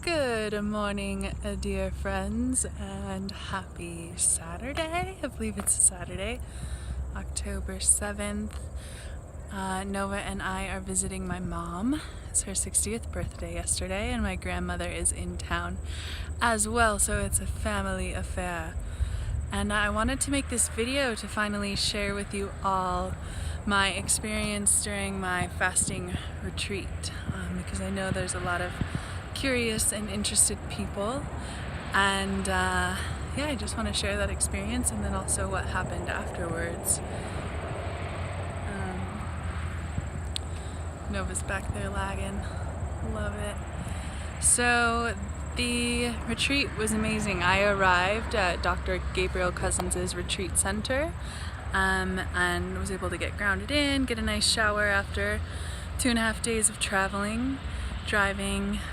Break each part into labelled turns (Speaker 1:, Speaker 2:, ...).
Speaker 1: Good morning, dear friends, and happy Saturday. I believe it's a Saturday, October 7th. Nova and I are visiting my mom. It's her 60th birthday yesterday, and my grandmother is in town as well, so it's a family affair. And I wanted to make this video to finally share with you all my experience during my fasting retreat, because I know there's a lot of curious and interested people, and I just want to share that experience and then also what happened afterwards. Nova's back there lagging. Love it. So the retreat was amazing. I arrived at Dr. Gabriel Cousens' retreat center and was able to get grounded in, get a nice shower after 2.5 days of driving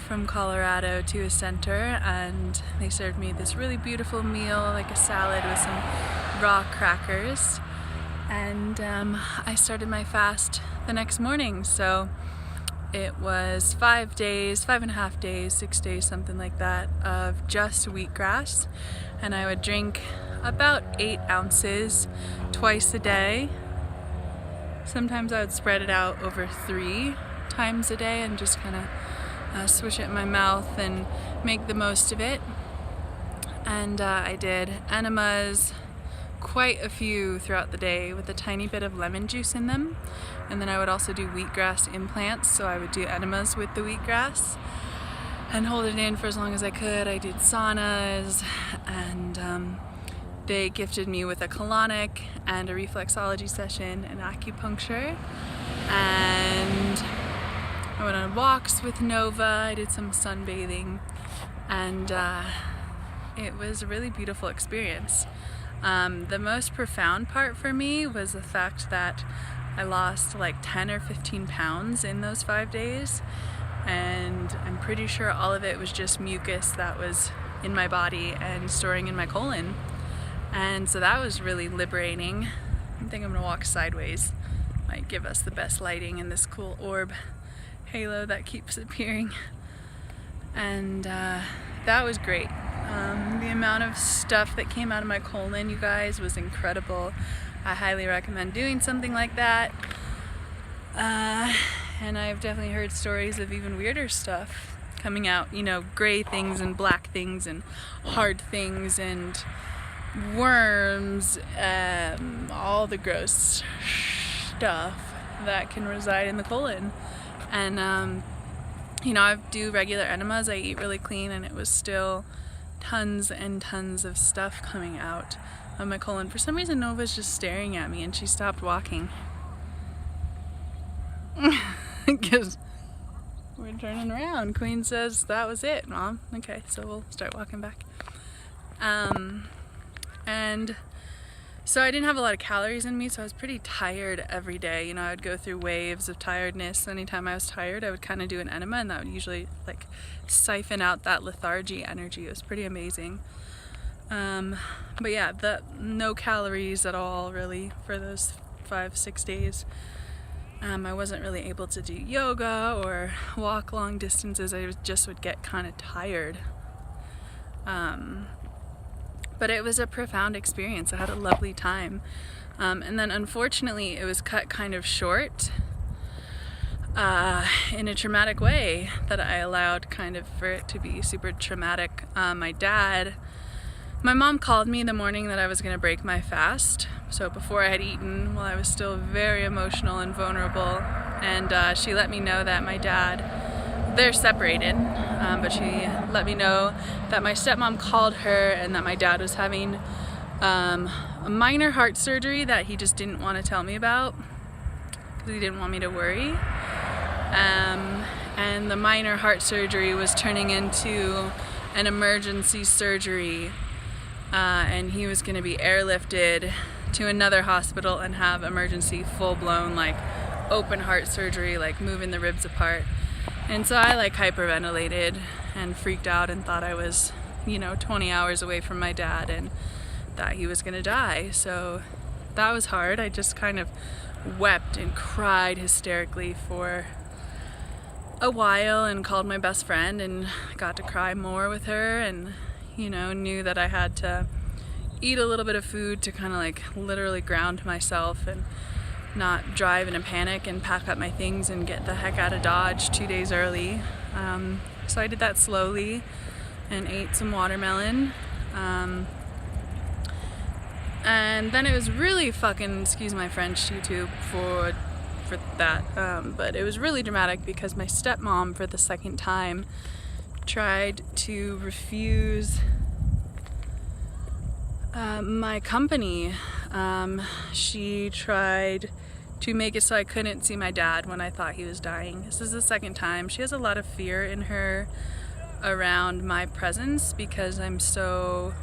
Speaker 1: from Colorado to a center, and they served me this really beautiful meal, like a salad with some raw crackers, and I started my fast the next morning. So it was 5.5 days, 6 days, something like that, of just wheatgrass, and I would drink about 8 ounces twice a day. Sometimes I would spread it out over 3 times a day and just kind of swish it in my mouth and make the most of it. And I did enemas, quite a few throughout the day, with a tiny bit of lemon juice in them. And then I would also do wheatgrass implants, so I would do enemas with the wheatgrass and hold it in for as long as I could. I did saunas, and they gifted me with a colonic and a reflexology session and acupuncture. And I went on walks with Nova, I did some sunbathing, and it was a really beautiful experience. The most profound part for me was the fact that I lost like 10 or 15 pounds in those 5 days, and I'm pretty sure all of it was just mucus that was in my body and storing in my colon. And so that was really liberating. I think I'm gonna walk sideways. Might give us the best lighting in this cool orb halo that keeps appearing. And that was great. The amount of stuff that came out of my colon, you guys, was incredible. I highly recommend doing something like that. And I've definitely heard stories of even weirder stuff coming out, gray things and black things and hard things and worms, all the gross stuff that can reside in the colon. And I do regular enemas, I eat really clean, and it was still tons and tons of stuff coming out of my colon. For some reason Nova's just staring at me, and she stopped walking because we're turning around. Queen says that was it, Mom. Okay, so we'll start walking back. And so I didn't have a lot of calories in me, so I was pretty tired every day. I would go through waves of tiredness. Anytime I was tired, I would kind of do an enema, and that would usually siphon out that lethargy energy. It was pretty amazing. But yeah, no calories at all really for those 5-6 days. I wasn't really able to do yoga or walk long distances. I just would get kind of tired. But it was a profound experience. I had a lovely time. And then unfortunately it was cut kind of short in a traumatic way that I allowed kind of for it to be super traumatic. My mom called me the morning that I was going to break my fast. So before I had eaten, while I was still very emotional and vulnerable, and she let me know that my dad, they're separated, but she let me know that my stepmom called her and that my dad was having a minor heart surgery that he just didn't want to tell me about because he didn't want me to worry. And the minor heart surgery was turning into an emergency surgery, and he was going to be airlifted to another hospital and have emergency full-blown open heart surgery, moving the ribs apart. And so I hyperventilated and freaked out and thought I was 20 hours away from my dad and that he was gonna die. So that was hard. I just kind of wept and cried hysterically for a while and called my best friend and got to cry more with her, and knew that I had to eat a little bit of food to kind of like literally ground myself and not drive in a panic and pack up my things and get the heck out of Dodge 2 days early. So I did that slowly and ate some watermelon. And then it was really fucking, excuse my French, YouTube, for that. But it was really dramatic because my stepmom, for the second time, tried to refuse my company. She tried to make it so I couldn't see my dad when I thought he was dying. This is the second time. She has a lot of fear in her around my presence because I'm so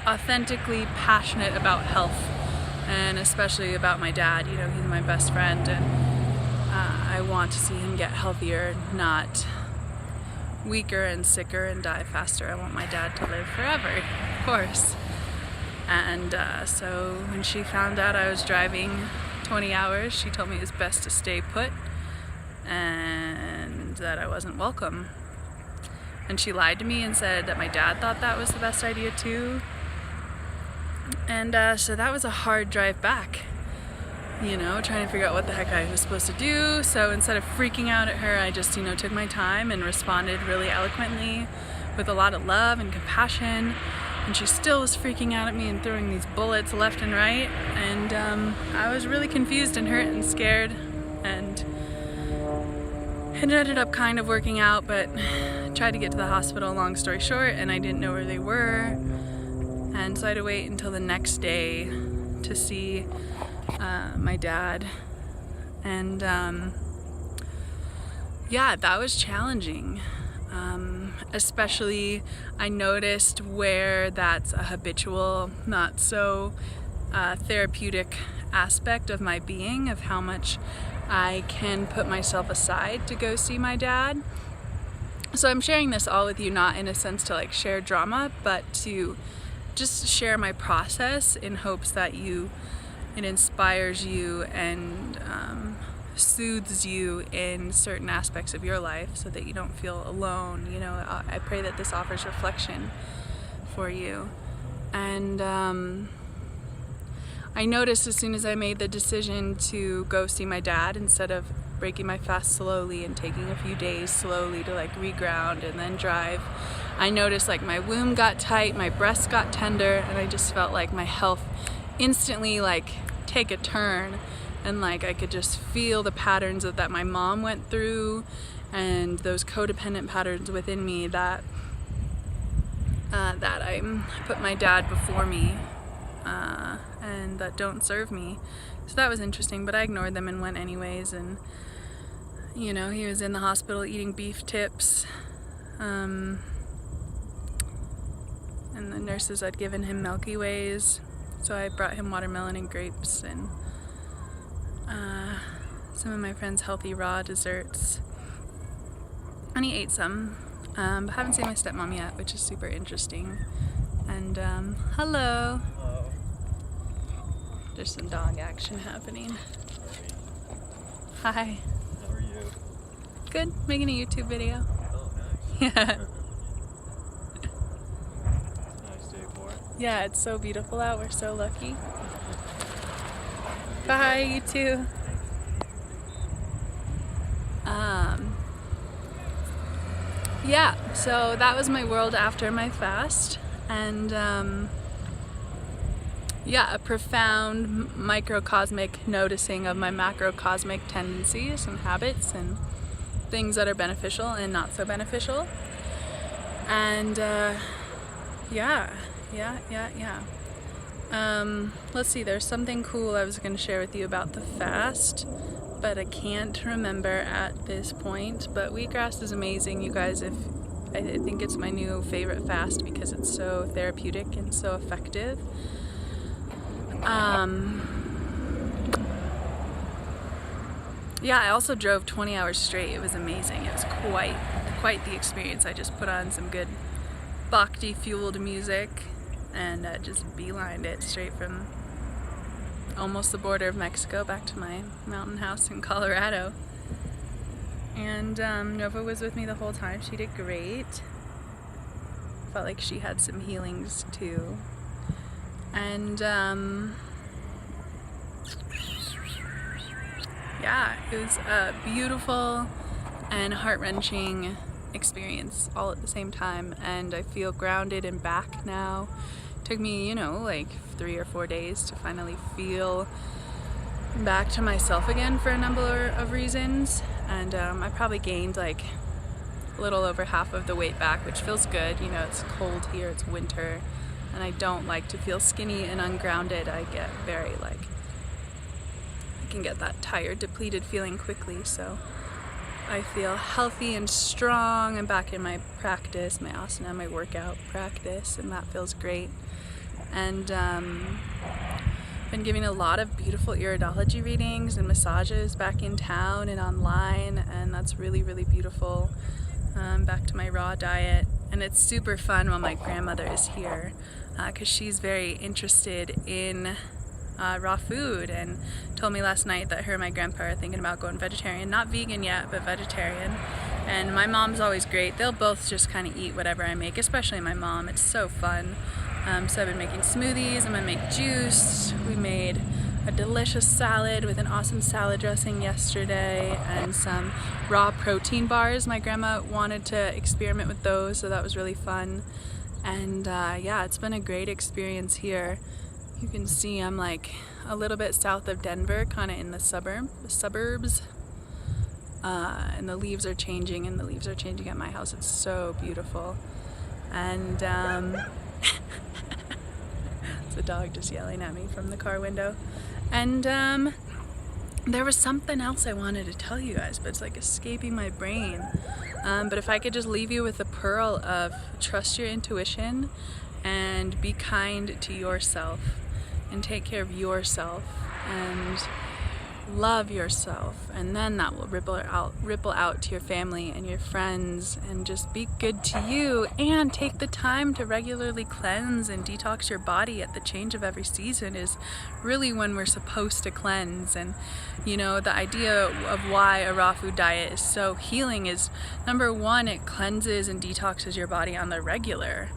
Speaker 1: authentically passionate about health, and especially about my dad. He's my best friend, and I want to see him get healthier, not weaker and sicker and die faster. I want my dad to live forever, of course. And so when she found out I was driving 20 hours, she told me it was best to stay put and that I wasn't welcome. And she lied to me and said that my dad thought that was the best idea too. And so that was a hard drive back, trying to figure out what the heck I was supposed to do. So instead of freaking out at her, I just, took my time and responded really eloquently with a lot of love and compassion. And she still was freaking out at me and throwing these bullets left and right. And I was really confused and hurt and scared. And it ended up kind of working out, but I tried to get to the hospital, long story short, and I didn't know where they were. And so I had to wait until the next day to see my dad. And that was challenging. Especially I noticed where that's a habitual, not so therapeutic aspect of my being, of how much I can put myself aside to go see my dad. So I'm sharing this all with you, not in a sense to like share drama, but to just share my process in hopes that it inspires you and soothes you in certain aspects of your life so that you don't feel alone. I pray that this offers reflection for you. And I noticed as soon as I made the decision to go see my dad, instead of breaking my fast slowly and taking a few days slowly to like reground and then drive, I noticed like my womb got tight, my breasts got tender, and I just felt like my health instantly like take a turn. And like I could just feel the patterns that my mom went through, and those codependent patterns within me that I put my dad before me, and that don't serve me. So that was interesting, but I ignored them and went anyways. And he was in the hospital eating beef tips, and the nurses had given him Milky Ways, so I brought him watermelon and grapes and some of my friends' healthy raw desserts, and he ate some, but haven't seen my stepmom yet, which is super interesting. And hello.
Speaker 2: Hello.
Speaker 1: There's some dog action happening. Hi.
Speaker 2: How are you?
Speaker 1: Good, making a YouTube video.
Speaker 2: Oh, nice.
Speaker 1: Yeah.
Speaker 2: Nice day for it.
Speaker 1: Yeah, it's so beautiful out, we're so lucky. Bye, you too. Yeah, so that was my world after my fast, and a profound microcosmic noticing of my macrocosmic tendencies and habits and things that are beneficial and not so beneficial. And let's see, there's something cool I was going to share with you about the fast, but I can't remember at this point. But Wheatgrass is amazing, you guys. I think it's my new favorite fast because it's so therapeutic and so effective. I also drove 20 hours straight. It was amazing. It was quite the experience. I just put on some good bhakti fueled music and just beelined it straight from almost the border of Mexico, back to my mountain house in Colorado. And Nova was with me the whole time. She did great. Felt like she had some healings too. And yeah, it was a beautiful and heart-wrenching experience all at the same time, and I feel grounded and back now. It took me, you know, like 3 or 4 days to finally feel back to myself again for a number of reasons, and I probably gained like a little over half of the weight back, which feels good. You know, it's cold here, it's winter, and I don't like to feel skinny and ungrounded. I get very I can get that tired, depleted feeling quickly, so I feel healthy and strong. I'm back in my practice, my asana, my workout practice, and that feels great. And been giving a lot of beautiful iridology readings and massages back in town and online, and that's really, really beautiful. Back to my raw diet, and it's super fun when my grandmother is here, because she's very interested in raw food, and told me last night that her and my grandpa are thinking about going vegetarian. Not vegan yet, but vegetarian. And my mom's always great. They'll both just kind of eat whatever I make, especially my mom. It's so fun. So I've been making smoothies. I'm gonna make juice. We made a delicious salad with an awesome salad dressing yesterday, and some raw protein bars. My grandma wanted to experiment with those, so that was really fun. And yeah, it's been a great experience here. You can see I'm like a little bit south of Denver, kind of in the suburbs. And the leaves are changing, and the leaves are changing at my house. It's so beautiful. And it's a dog just yelling at me from the car window. And there was something else I wanted to tell you guys, but it's like escaping my brain. But if I could just leave you with the pearl of trust your intuition and be kind to yourself and take care of yourself and love yourself, and then that will ripple out to your family and your friends, and just be good to you, and take the time to regularly cleanse and detox your body. At the change of every season is really when we're supposed to cleanse. And you know, the idea of why a raw food diet is so healing is, number one, it cleanses and detoxes your body on the regular.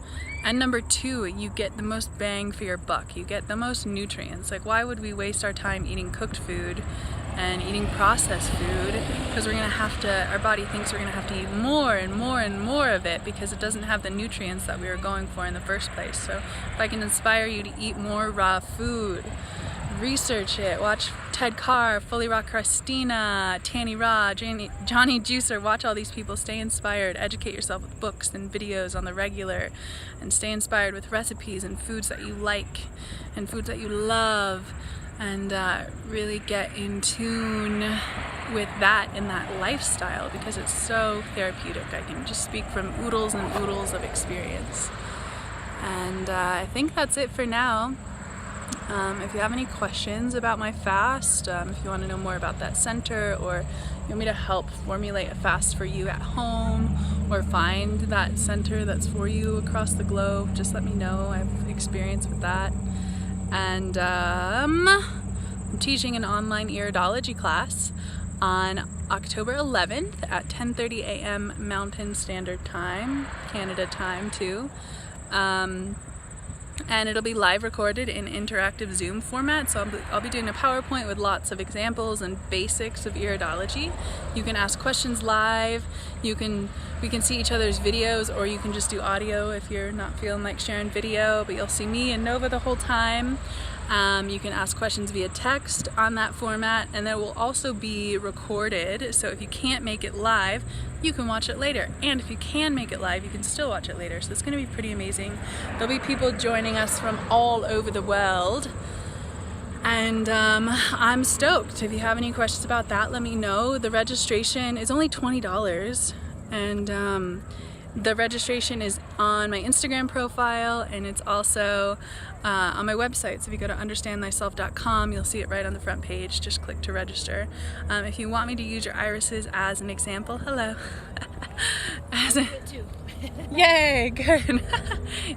Speaker 1: And number two, you get the most bang for your buck. You get the most nutrients. Like, why would we waste our time eating cooked food and eating processed food? Because we're gonna have to, our body thinks we're gonna have to eat more and more and more of it, because it doesn't have the nutrients that we were going for in the first place. So if I can inspire you to eat more raw food, research it. Watch Ted Carr, Fully Raw Christina, Tanny Raw, Johnny Juicer. Watch all these people. Stay inspired. Educate yourself with books and videos on the regular, and stay inspired with recipes and foods that you like and foods that you love, and really get in tune with that and that lifestyle, because it's so therapeutic. I can just speak from oodles and oodles of experience. And I think that's it for now. If you have any questions about my fast, if you want to know more about that center, or you want me to help formulate a fast for you at home, or find that center that's for you across the globe, just let me know. I have experience with that. And I'm teaching an online iridology class on October 11th at 10:30 a.m. Mountain Standard Time, Canada time too. And it'll be live recorded in interactive Zoom format. So I'll be doing a PowerPoint with lots of examples and basics of iridology. You can ask questions live. We can see each other's videos, or you can just do audio if you're not feeling like sharing video, but you'll see me and Nova the whole time. You can ask questions via text on that format, and it will also be recorded. So if you can't make it live, you can watch it later. And if you can make it live, you can still watch it later. So it's going to be pretty amazing. There'll be people joining us from all over the world. And I'm stoked. If you have any questions about that, let me know. The registration is only $20. And the registration is on my Instagram profile, and it's also on my website. So if you go to understandthyself.com, you'll see it right on the front page. Just click to register. If you want me to use your irises as an example, hello. Yay, good.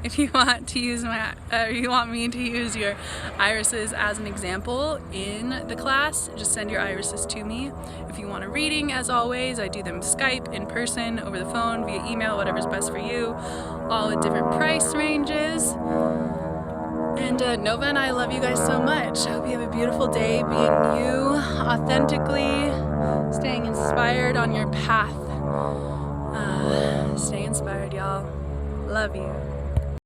Speaker 1: If you want to use you want me to use your irises as an example in the class, just send your irises to me. If you want a reading, as always, I do them Skype, in person, over the phone, via email, whatever's best for you, all at different price ranges. And Nova and I love you guys so much. I hope you have a beautiful day being you, authentically, staying inspired on your path. Stay inspired, y'all. Love you.